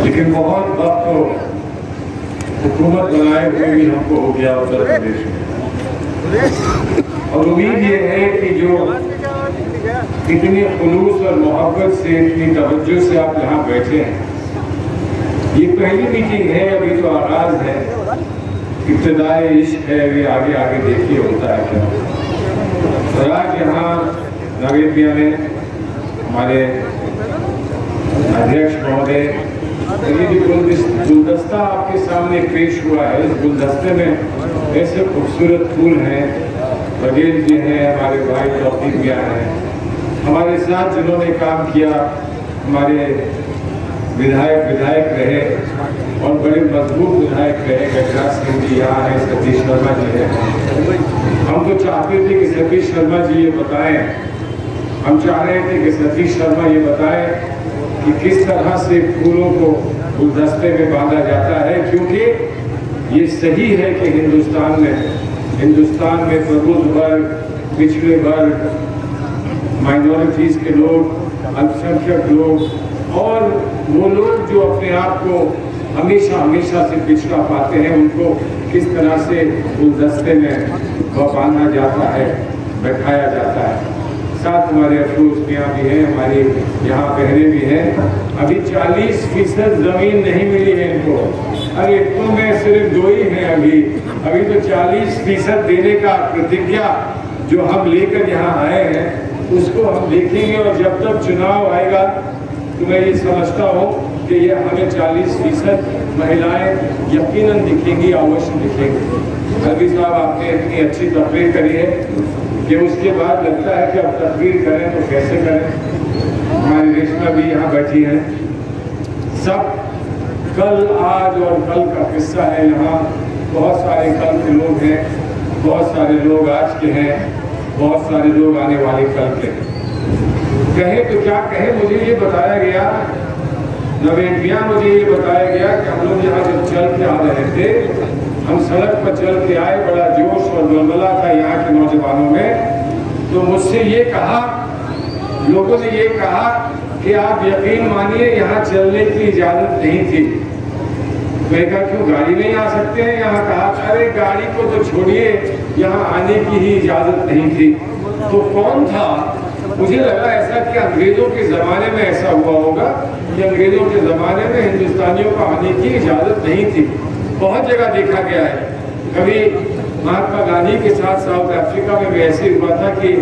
लेकिन बहुत वक्त तो हुकूमत बनाए हुए भी हमको हो गया उत्तर प्रदेश में, और उम्मीद ये है कि जो इतनी खुलूस और मोहब्बत से, इतनी तवज्जो से आप यहाँ बैठे हैं, ये पहली मीटिंग है, अभी तो आगाज है, इब्तिदाए इश्क है, वे आगे आगे देखिए होता है क्या। और आज यहाँ नवेदिया में हमारे अध्यक्ष महोदय, ये जो गुलदस्ता आपके सामने पेश हुआ है, इस गुलदस्ते में ऐसे खूबसूरत फूल हैं, बघेल जी हैं, हमारे भाई तौफीक मियां हैं, हमारे साथ जिन्होंने काम किया, हमारे विधायक रहे और बड़े मजबूत विधायक रहे, गजराज सिंह जी यहाँ हैं, सतीश शर्मा जी हैं। हम तो चाहते थे कि सतीश शर्मा जी ये बताएं, हम चाह रहे थे कि सतीश शर्मा ये बताएं कि किस तरह से फूलों को गुलदस्ते में बांधा जाता है, क्योंकि ये सही है कि हिंदुस्तान में प्रबुद्ध वर्ग, पिछड़े वर्ग, माइनॉरिटीज के लोग, अल्पसंख्यक लोग और वो लोग जो अपने आप को हमेशा से पिछड़ा पाते हैं, उनको किस तरह से गुलदस्ते में बांधा जाता है, बैठाया जाता है। साथ हमारे अफरोज मियाँ भी हैं, हमारी यहाँ बहनें भी हैं। अभी 40% जमीन नहीं मिली है इनको। अरे तो में सिर्फ 2 ही हैं अभी तो 40% देने का प्रतिज्ञा जो हम लेकर यहाँ आए हैं उसको हम देखेंगे, और जब तक चुनाव आएगा तो मैं ये समझता हूँ कि ये हमें 40% महिलाएं यकीनन दिखेंगी, अवश्य दिखेंगी। अलवी साहब, आपने इतनी अच्छी तकरीर करी है कि उसके बाद लगता है कि अब तकरीर करें तो कैसे करें। हमारी रेशमा भी यहाँ बैठी हैं, सब कल, आज और कल का किस्सा है। यहाँ बहुत सारे कल के लोग हैं, बहुत सारे लोग आज के हैं, बहुत सारे लोग आने वाले कल के हैं। कहें तो क्या कहें, मुझे ये बताया गया, नवेदिया मुझे ये बताया गया कि हम लोग यहाँ जब चल के आ रहे थे, हम सड़क पर चल के आए, बड़ा जोश और बलबला था यहाँ के नौजवानों में। तो मुझसे ये कहा, लोगों ने ये कहा कि आप यकीन मानिए यहाँ चलने की इजाजत नहीं थी। मैं कहा क्यों, गाड़ी नहीं आ सकते हैं यहाँ? कहा अरे गाड़ी को तो छोड़िए, यहाँ आने की ही इजाजत नहीं थी। तो कौन था? मुझे लगा ऐसा कि अंग्रेजों के ज़माने में ऐसा हुआ होगा कि अंग्रेजों के ज़माने में हिंदुस्तानियों को आने की इजाज़त नहीं थी। बहुत जगह देखा गया है। कभी महात्मा गांधी के साथ साउथ अफ्रीका में भी ऐसे हुआ था कि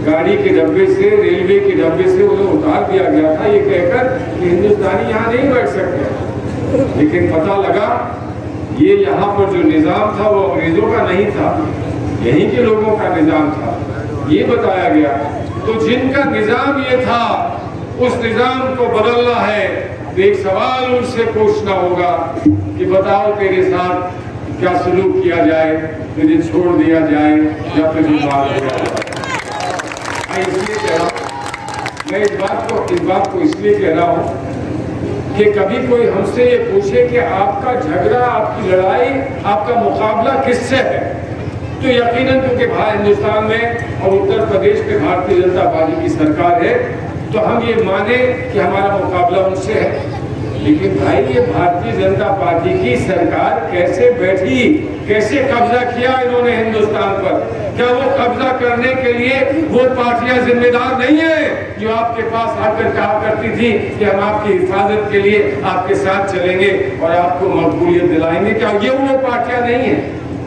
गाड़ी के डब्बे से, रेलवे के डब्बे से उन्हें उतार दिया गया था ये कहकर कि हिंदुस्तानी यहाँ नहीं बैठ सकते। लेकिन पता लगा ये यहाँ पर जो निज़ाम था वो अंग्रेजों का नहीं था, यहीं के लोगों का निज़ाम था, ये बताया गया। तो जिनका निजाम ये था, उस निजाम को बदलना है तो एक सवाल उनसे पूछना होगा कि बताओ तेरे साथ क्या सलूक किया जाए, तुझे छोड़ दिया जाए या तुझे मार दिया जाए। इसलिए कह रहा हूँ, मैं इस बात को इसलिए कह रहा हूँ कि कभी कोई हमसे ये पूछे कि आपका झगड़ा, आपकी लड़ाई, आपका मुकाबला किससे है, तो यकीनन क्योंकि हिंदुस्तान में और उत्तर प्रदेश में भारतीय जनता पार्टी की सरकार है, तो हम ये माने कि हमारा मुकाबला उनसे है। लेकिन भाई ये भारतीय जनता पार्टी की सरकार कैसे बैठी, कैसे कब्जा किया इन्होंने हिंदुस्तान पर? क्या वो कब्जा करने के लिए वो पार्टियां जिम्मेदार नहीं है जो आपके पास आकर कहा करती थी कि हम आपकी हिफाजत के लिए आपके साथ चलेंगे और आपको मकबूलियत दिलाएंगे? क्या ये वो पार्टियां नहीं है?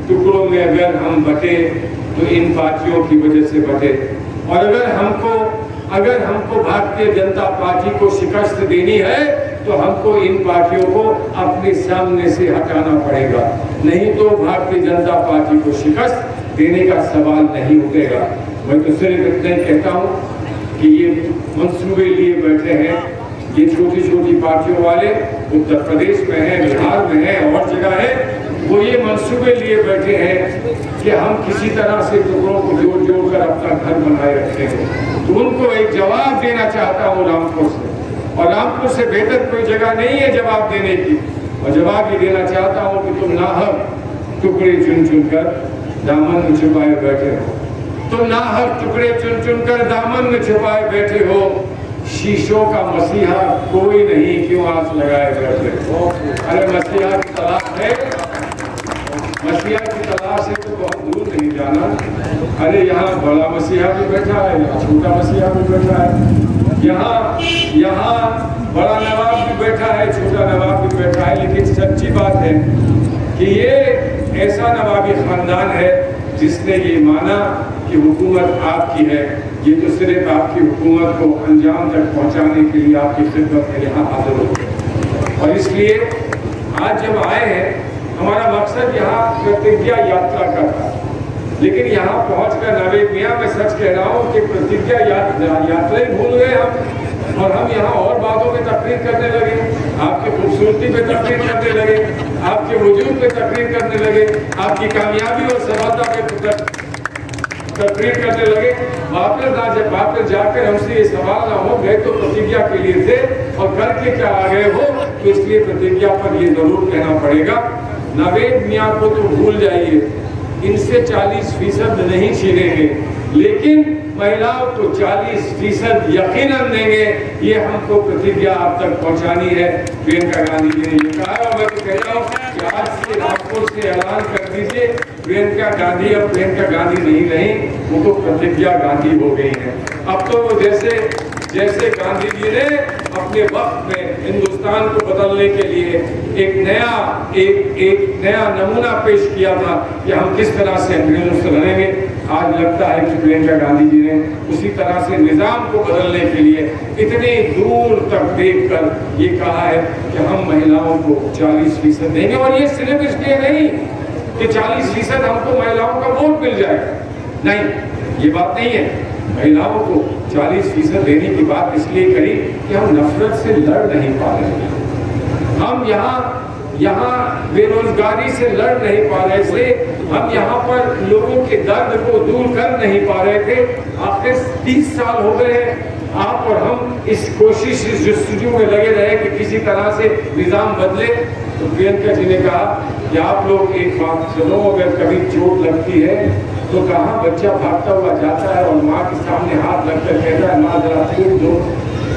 टुकड़ों में अगर हम बटे तो इन पार्टियों की वजह से बटे, और अगर हमको भारतीय जनता पार्टी को शिकस्त देनी है तो हमको इन पार्टियों को अपने सामने से हटाना पड़ेगा, नहीं तो भारतीय जनता पार्टी को शिकस्त देने का सवाल नहीं उठेगा। मैं तो सिर्फ इतना ही कहता हूँ कि ये मंसूबे लिए बैठे हैं, ये छोटी छोटी पार्टियों वाले उत्तर प्रदेश में है, बिहार में है और जगह है, वो ये मंसूबे लिए बैठे हैं कि हम किसी तरह से टुकड़ों को जोड़ कर अपना घर बनाए रखते हैं। तो उनको एक जवाब देना चाहता हूँ रामपुर से, और रामपुर से बेहतर कोई जगह नहीं है जवाब देने की। और जवाब ये देना चाहता हूँ कि तुम नाहक टुकड़े चुन चुन कर दामन में छुपाए बैठे हो, तुम नाहक टुकड़े चुन चुन कर दामन में छुपाए बैठे हो। शीशों का मसीहा कोई नहीं, क्यों आस लगाए बैठे? अरे मसीहा की तलाश है, मसीहा की तलाश है तो बहुत दूर नहीं जाना। अरे यहाँ बड़ा मसीहा भी बैठा है, यहाँ छोटा मसीहा भी बैठा है, यहाँ बड़ा नवाब भी बैठा है, छोटा नवाब भी बैठा है। लेकिन सच्ची बात है कि ये ऐसा नवाबी खानदान है जिसने ये माना कि हुकूमत आपकी है, ये तो सिर्फ आपकी हुकूमत को अंजाम तक पहुंचाने के लिए आपकी खिदमत में यहाँ हाजिर हो। और इसलिए आज जब आए हैं, हमारा मकसद यहाँ प्रतिज्ञा यात्रा का था, लेकिन यहाँ पहुंचकर नावेद मियाँ मैं सच कह रहा हूँ कि प्रतिज्ञा यात्रा ही भूल गए हम, और हम यहाँ और बातों पे तकरीर करने लगे, आपकी खूबसूरती पे तकरीर करने लगे, आपके वजूद पे तकरीर करने लगे, आपकी कामयाबी और सफलता पे तकरीर करने लगे। वापस जाकर हमसे ये सवाल ना हो गए तो प्रतिज्ञा के लिए थे और करके क्या आ गए हो, तो इसलिए प्रतिज्ञा पर ये जरूर कहना पड़ेगा। नावेद मियाँ को तो भूल जाइए, इनसे 40% नहीं छीनेंगे, लेकिन महिलाओं को 40% यकीनन देंगे। ये हमको प्रतिज्ञा आप तक पहुंचानी है। प्रियंका गांधी जी ने ये कहा, और मैं तो कह रहा हूँ कि आज से रामपुर से ऐलान कर दीजिए, प्रियंका गांधी अब प्रियंका गांधी नहीं रही, वो तो प्रतिज्ञा गांधी हो गई है। अब तो वो जैसे गांधी जी ने अपने वक्त में हिंदुस्तान को बदलने के लिए एक नया नमूना पेश किया था कि हम किस तरह से अंग्रेजों से लड़ेंगे, आज लगता है कि प्रियंका गांधी जी ने उसी तरह से निजाम को बदलने के लिए इतने दूर तक देखकर ये कहा है कि हम महिलाओं को 40% देंगे। और ये सिर्फ इसलिए नहीं कि 40% हमको महिलाओं का वोट मिल जाएगा, नहीं, ये बात नहीं है। महिलाओं को 40% देने की बात इसलिए करी कि हम नफरत से लड़ नहीं पा रहे, हम यहाँ बेरोजगारी से लड़ नहीं पा रहे थे, हम यहाँ पर लोगों के दर्द को दूर कर नहीं पा रहे थे। आखिर 30 साल हो गए हैं, आप और हम इस कोशिश इस जस्तजू में लगे रहे कि किसी तरह से निजाम बदले। तो प्रियंका जी ने कहा कि आप लोग एक बात सुनो, अगर कभी चोट लगती है तो कहाँ बच्चा भागता हुआ जाता है और माँ के सामने हाथ रखकर कहता है, माँ जरा छूट दो,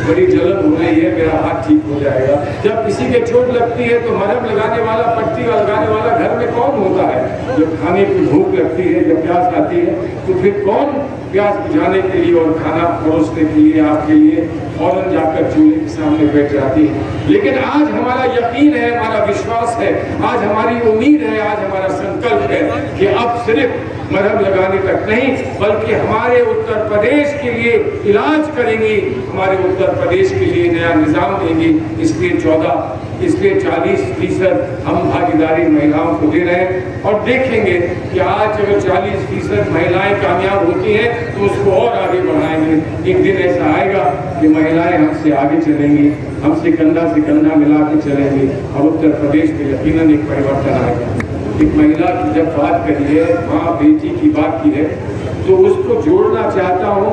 बड़ी जलन हो रही है, मेरा हाथ ठीक हो जाएगा। जब किसी के चोट लगती है तो मरहम लगाने वाला, पट्टी लगाने वाला घर में कौन होता है? जब खाने की भूख लगती है, जब प्यास आती है, तो फिर कौन प्यास बुझाने के लिए और खाना परोसने के लिए आपके लिए फौरन जाकर चूल्हे के सामने बैठ जाती है। लेकिन आज हमारा यकीन है, हमारा विश्वास है, आज हमारी उम्मीद है, आज हमारा संकल्प है कि अब सिर्फ मरहम लगाने तक नहीं, बल्कि हमारे उत्तर प्रदेश के लिए इलाज करेंगी, हमारे उत्तर प्रदेश के लिए नया निजाम देंगी। इसलिए 40% हम भागीदारी महिलाओं को दे रहे हैं। और देखेंगे कि आज अगर 40% महिलाएं कामयाब होती हैं तो उसको और आगे बढ़ाएंगे। एक दिन ऐसा आएगा कि महिलाएं हमसे आगे चलेंगी, हमसे कंधा से कंधा मिला के चलेंगी, और उत्तर प्रदेश में यकीनन एक परिवर्तन आएगा। एक महिला की जब बात करी है, माँ बेटी की बात की है, तो उसको जोड़ना चाहता हूँ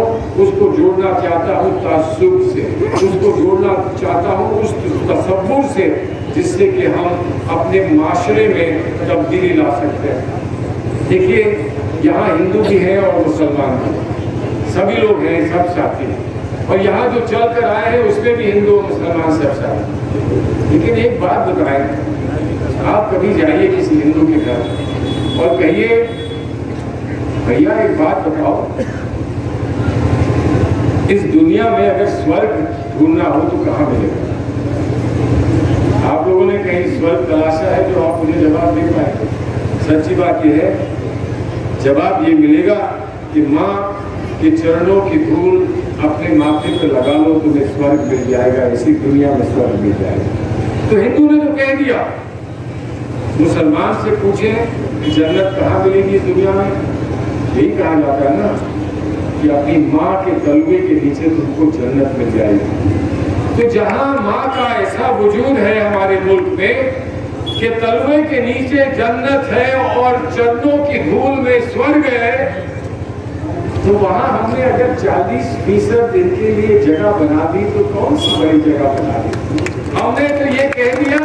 तासुब से, उसको जोड़ना चाहता हूँ उस तसव्वुर से जिससे कि हम अपने माशरे में तब्दीली ला सकते हैं। देखिए, यहाँ हिंदू भी हैं और मुसलमान भी, सभी लोग हैं, सब साथी हैं, और यहाँ जो चल कर आए हैं उसमें भी हिंदू और मुसलमान सब साथी। लेकिन एक बात बताएं, आप कभी जाइए किसी हिंदू के घर और कहिए, भैया एक बात बताओ, इस दुनिया में अगर स्वर्ग ढूंढना हो तो कहाँ मिलेगा? आप लोगों ने कहीं स्वर्ग तलाशा है जो आप मुझे जवाब दे पाए? सच्ची बात यह है, जवाब ये मिलेगा कि माँ के चरणों की धूल अपने माथे पर लगा लो, तुम्हें स्वर्ग मिल जाएगा, इसी दुनिया में स्वर्ग मिल जाएगा। तो हिंदू ने तो कह दिया, मुसलमान से पूछें कि जन्नत कहाँ मिलेगी इस दुनिया में? यही कहा जाता है ना कि अपनी माँ के तलवे के नीचे तुमको जन्नत मिल जाएगी। तो जहाँ माँ का ऐसा वजूद है हमारे मुल्क में कि तलवे के नीचे जन्नत है और चरणों की धूल में स्वर्ग है, तो वहाँ हमने अगर 40% इनके लिए जगह बना दी तो कौन सी बड़ी जगह बना दी? हमने तो ये कह दिया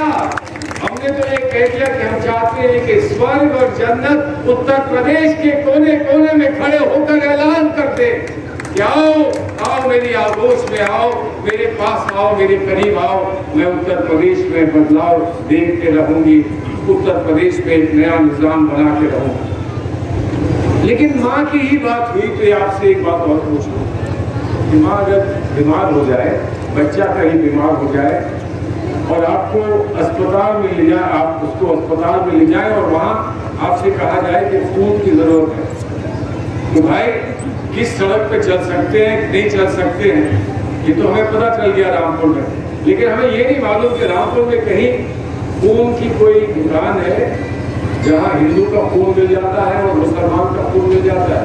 कि हम चाहते हैं कि स्वर्ग और जन्नत उत्तर प्रदेश के कोने कोने में खड़े होकर ऐलान करते, क्या आओ मेरी आगोश में आओ, मेरे पास आओ, मेरे करीब आओ। मैं उत्तर प्रदेश में बदलाव देखते रहूंगी, उत्तर प्रदेश में एक नया निजाम बना के रहूंगा। लेकिन माँ की ही बात हुई तो आपसे एक बात और पूछूं कि माँ अगर बीमार हो जाए, बच्चा कहीं बीमार हो जाए और आपको अस्पताल में ले जाए, आप उसको अस्पताल में ले जाए और वहाँ आपसे कहा जाए कि खून की जरूरत है, तो भाई किस सड़क पे चल सकते हैं, नहीं चल सकते हैं, ये तो हमें पता चल गया रामपुर में। लेकिन हमें ये नहीं मालूम कि रामपुर में कहीं खून की कोई दुकान है जहाँ हिंदू का खून मिल जाता है और मुसलमान का खून मिल जाता है।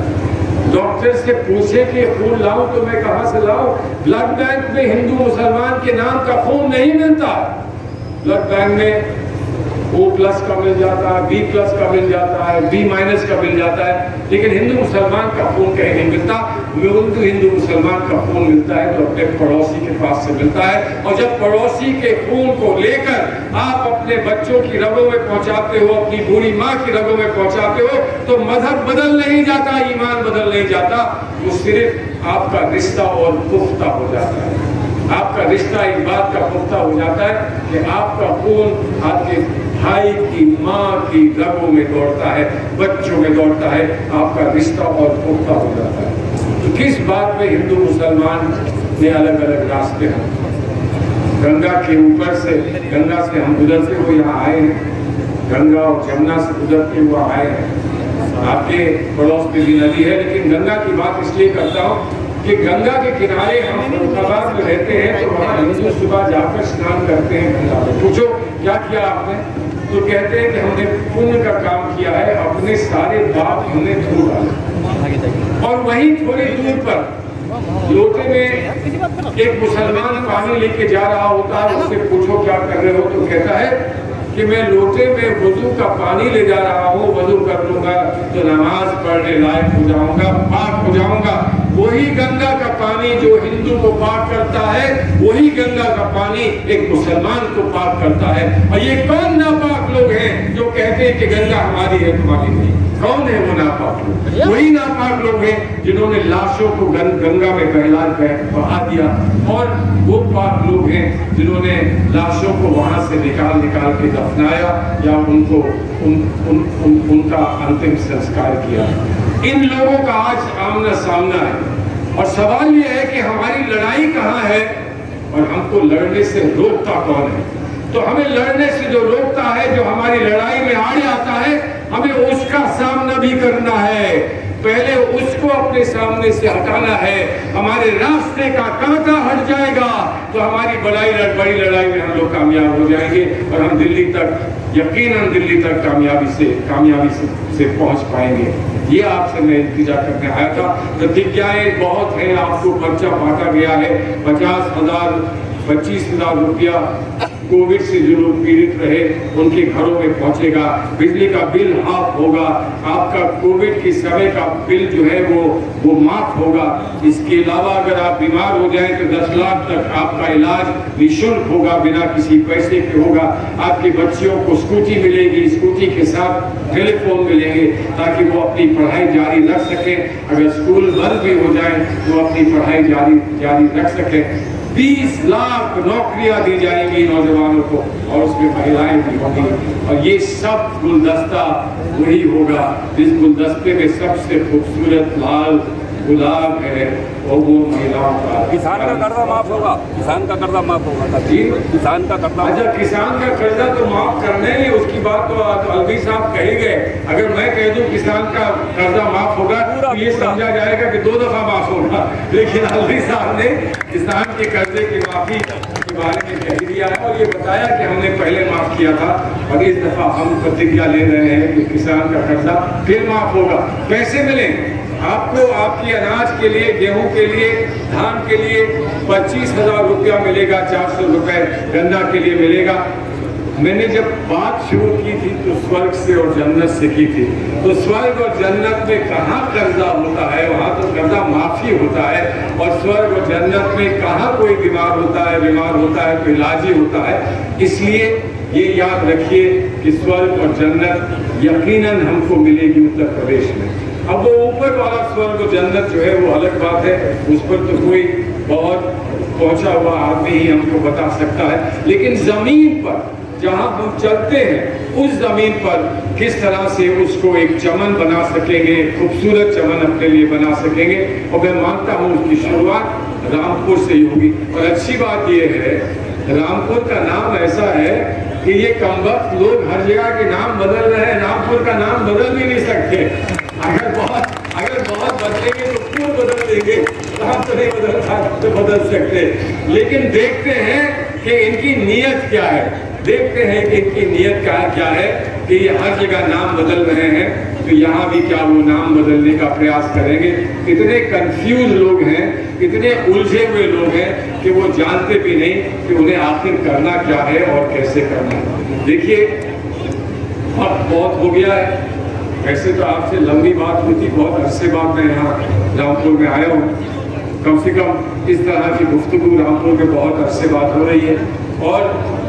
डॉक्टर से पूछे कि खून लाऊं तो मैं कहां से लाऊं? ब्लड बैंक में हिंदू मुसलमान के नाम का खून नहीं मिलता। ब्लड बैंक में O+ का मिल जाता है, B+ का मिल जाता है, B- का मिल जाता है, लेकिन हिंदू मुसलमान का खून कहीं नहीं मिलता। हिंदू मुसलमान का खून मिलता है तो अपने पड़ोसी के पास से मिलता है, और जब पड़ोसी के खून को लेकर आप अपने बच्चों की रगों में पहुंचाते हो, अपनी बूढ़ी माँ की रगों में पहुंचाते हो, तो मजहब बदल नहीं जाता, ईमान बदल नहीं जाता, वो सिर्फ आपका रिश्ता और पुख्ता हो जाता है। आपका रिश्ता इस बात का पुख्ता हो जाता है कि आपका खून आपके भाई की, माँ की रगों में दौड़ता है, बच्चों में दौड़ता है, आपका रिश्ता और पुख्ता हो जाता है। तो किस बात में हिंदू मुसलमान में अलग अलग रास्ते हैं? गंगा के ऊपर से, गंगा से हम गुजरते हुए यहाँ आए हैं, गंगा और जमुना से गुजरते हुए आए हैं। आपके पड़ोस में भी नदी है, लेकिन गंगा की बात इसलिए करता हूँ कि गंगा के किनारे हम फरुखाबाद में रहते हैं, तो वहाँ हिंदू सुबह जाकर स्नान करते हैं गंगा में। पूछो क्या किया आपने? तो कहते हैं कि हमने पुण्य का काम किया है, अपने सारे पाप हमने धो डाले। और वहीं थोड़ी दूर पर लोटे में एक मुसलमान पानी लेके जा रहा होता है, उससे पूछो क्या कर रहे हो? तो कहता है कि मैं लोटे में वजू का पानी ले जा रहा हूँ, वजू कर लूंगा तो नमाज पढ़ने लायक हो जाऊंगा, पाक हो जाऊंगा। वही गंगा का पानी जो हिंदू को पाक करता है, वही गंगा का पानी एक मुसलमान को पाक करता है। और ये कौन नापाक लोग हैं जो कहते हैं कि गंगा हमारी है, तुम्हारी नहीं? कौन है वो नापाक लोग? वही नापाक लोग हैं जिन्होंने लाशों को गंगा में बहा दिया, और वो पाक लोग हैं जिन्होंने लाशों को वहां से निकाल के दफनाया या उनको उनका अंतिम संस्कार किया। इन लोगों का आज आमना सामना है, और सवाल यह है कि हमारी लड़ाई कहाँ है और हमको लड़ने से रोकता कौन है? तो हमें लड़ने से जो रोकता है, जो हमारी लड़ाई में आड़े आता है, हमें उसका सामना भी करना है। पहले उसको अपने सामने से हटाना है। हमारे रास्ते का कांटा हट जाएगा तो हमारी बड़ी लड़ाई में हम लोग कामयाब हो जाएंगे, और हम दिल्ली तक, यकीनन दिल्ली तक कामयाबी से पहुंच पाएंगे। ये आपसे मैं इंतजार करने आया था। प्रतिज्ञाएं बहुत हैं, आपको पर्चा बांटा गया है। 25,000 रुपया कोविड से जो लोग पीड़ित रहे उनके घरों में पहुंचेगा। बिजली का बिल हाफ होगा, आपका कोविड के समय का बिल जो है वो माफ होगा। इसके अलावा अगर आप बीमार हो जाएं तो 10 लाख तक आपका इलाज निःशुल्क होगा, बिना किसी पैसे के होगा। आपके बच्चियों को स्कूटी मिलेगी, स्कूटी के साथ टेलीफोन मिलेंगे ताकि वो अपनी पढ़ाई जारी रख सकें। अगर स्कूल बंद भी हो जाए तो अपनी पढ़ाई जारी रख सकें। 20 लाख नौकरियां दी जाएंगी नौजवानों को, और उसमें महिलाएं भी होंगी। और ये सब गुलदस्ता वही होगा जिस गुलदस्ते में सबसे खूबसूरत लाल गुलाब है, और वो महिलाओं का। किसान का कर्जा माफ होगा, किसान का कर्जा माफ होगा जी, किसान का कर्जा। अच्छा, किसान का कर्जा तो माफ करने ही, उसकी बात तो अलवी साहब कही गए। अगर मैं कह दूं किसान का कर्जा माफ होगा तो ये समझा जाएगा कि 2 दफा माफ होगा, लेकिन अलवी साहब ने किसान के कर्जे की माफी के बारे में कह दिया है, और ये बताया कि हमने पहले माफ किया था, और इस दफा हम प्रतिज्ञा ले रहे हैं कि किसान का कर्जा फिर माफ होगा। पैसे मिलेंगे आपको, आपकी अनाज के लिए, गेहूं के लिए, धान के लिए 25,000 रुपया मिलेगा, 400 रुपए गन्ना के लिए मिलेगा। मैंने जब बात शुरू की थी तो स्वर्ग से और जन्नत से की थी, तो स्वर्ग और जन्नत में कहाँ कर्जा होता है? वहाँ तो कर्जा माफी होता है। और स्वर्ग और जन्नत में कहाँ कोई बीमार होता है तो इलाज ही होता है। इसलिए ये याद रखिए कि स्वर्ग और जन्नत यकीनन हमको मिलेगी उत्तर प्रदेश में। अब वो ऊपर वाला स्वर्ग जन्नत जो है वो अलग बात है, उस पर तो कोई बहुत पहुंचा हुआ आदमी ही हमको बता सकता है। लेकिन जमीन पर जहां हम चलते हैं उस जमीन पर किस तरह से उसको एक चमन बना सकेंगे, खूबसूरत चमन अपने लिए बना सकेंगे। और मैं मानता हूँ उसकी शुरुआत रामपुर से ही होगी। और अच्छी बात यह है, रामपुर का नाम ऐसा है कि ये कमबख्त लोग हर जगह के नाम बदल रहे हैं, रामपुर का नाम बदल भी नहीं सकते। अगर बहुत बदलेंगे तो क्यों बदल देंगे, नाम तो नहीं बदल सकते। लेकिन देखते हैं कि इनकी नीयत क्या है, देखते हैं कि इनकी नीयत क्या है कि ये हर जगह नाम बदल रहे हैं, तो यहाँ भी क्या वो नाम बदलने का प्रयास करेंगे। इतने कंफ्यूज लोग हैं, इतने उलझे हुए लोग हैं कि वो जानते भी नहीं कि उन्हें आखिर करना क्या है और कैसे करना है। देखिए, वक्त बहुत हो गया है। वैसे तो आपसे लंबी बात हुई थी, बहुत अरसे बाद मैं यहाँ रामपुर में आया हूँ। कम से कम इस तरह की गुफ्तगू रामपुर में बहुत अरसे बाद हो रही है। और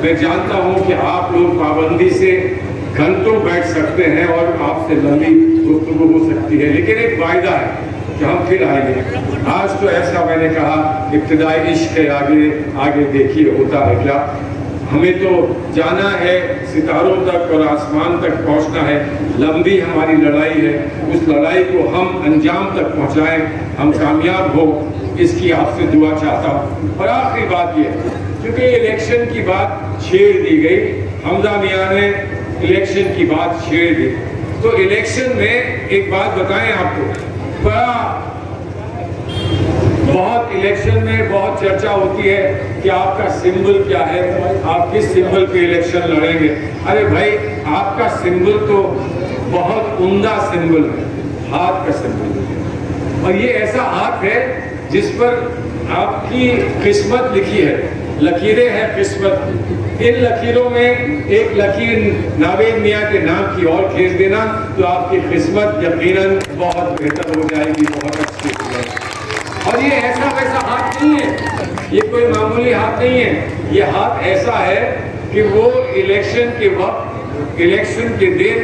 मैं जानता हूँ कि आप लोग पाबंदी से घंटों बैठ सकते हैं और आपसे लंबी गुफ्तगू हो सकती है, लेकिन एक वायदा है कि हम फिर आएंगे। आज तो ऐसा मैंने कहा, इब्तिदाई इश्क है, आगे देखिए होता है क्या। हमें तो जाना है सितारों तक और आसमान तक पहुंचना है। लंबी हमारी लड़ाई है, उस लड़ाई को हम अंजाम तक पहुंचाएं, हम कामयाब हो, इसकी आपसे दुआ चाहता हूं। और आखिरी बात यह, क्योंकि इलेक्शन की बात छेड़ दी गई, हमजा मियां ने इलेक्शन की बात छेड़ दी, तो इलेक्शन में एक बात बताएं आपको, बहुत इलेक्शन में बहुत चर्चा होती है कि आपका सिंबल क्या है, आप किस सिंबल पे इलेक्शन लड़ेंगे। अरे भाई, आपका सिंबल तो बहुत उम्दा सिंबल है, हाथ का सिंबल। और ये ऐसा हाथ है जिस पर आपकी किस्मत लिखी है, लकीरें हैं किस्मत। इन लकीरों में एक लकीर नावेद मियां के नाम की और खींच देना तो आपकी किस्मत यकीनन बहुत बेहतर हो जाएगी, बहुत अच्छी हो जाएगी। और ये ऐसा वैसा हाथ नहीं है, ये कोई मामूली हाथ नहीं है। ये हाथ ऐसा है कि वो इलेक्शन के वक्त, इलेक्शन के दिन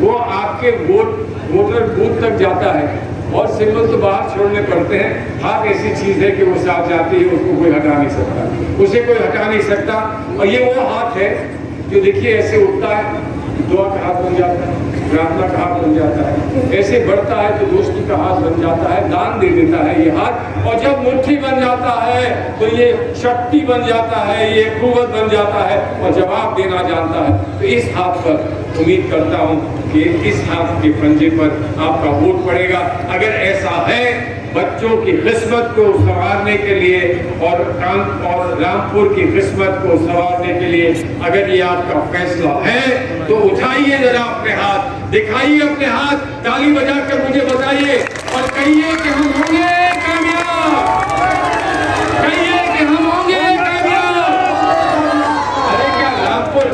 वो आपके वोटर बूथ तक जाता है और सिंबल तो बाहर छोड़ने पड़ते हैं। हाथ ऐसी चीज है कि वो साथ जाती है, उसको कोई हटा नहीं सकता, उसे कोई हटा नहीं सकता। और ये वो हाथ है जो देखिए ऐसे उठता है, दुआ का हाथ बन जाता है, प्रार्थना का हाथ बन जाता है, ऐसे बढ़ता है तो दोस्ती का हाथ बन जाता है, दान दे देता है ये हाथ। और जब मुट्ठी बन जाता है तो ये शक्ति बन जाता है, ये कुव्वत बन जाता है और जवाब देना जानता है। तो इस हाथ पर उम्मीद करता हूँ कि इस हाथ के पंजे पर आपका वोट पड़ेगा। अगर ऐसा है, बच्चों की किस्मत को संवारने के लिए और रामपुर की किस्मत को संवारने के लिए अगर ये आपका फैसला है तो उठाइए जरा अपने हाथ, दिखाइए अपने हाथ, ताली बजाकर मुझे बताइए और कहिए कि हम होंगे कामयाब, कहिए कि हम होंगे कामयाब।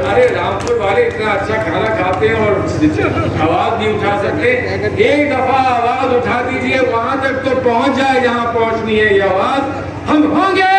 अरे रामपुर वाले इतना अच्छा खाना खाते हैं और आवाज नहीं उठा सकते। एक दफा आवाज उठा दीजिए, वहां तक तो पहुंच जाए जहां पहुंचनी है ये आवाज। हम होंगे।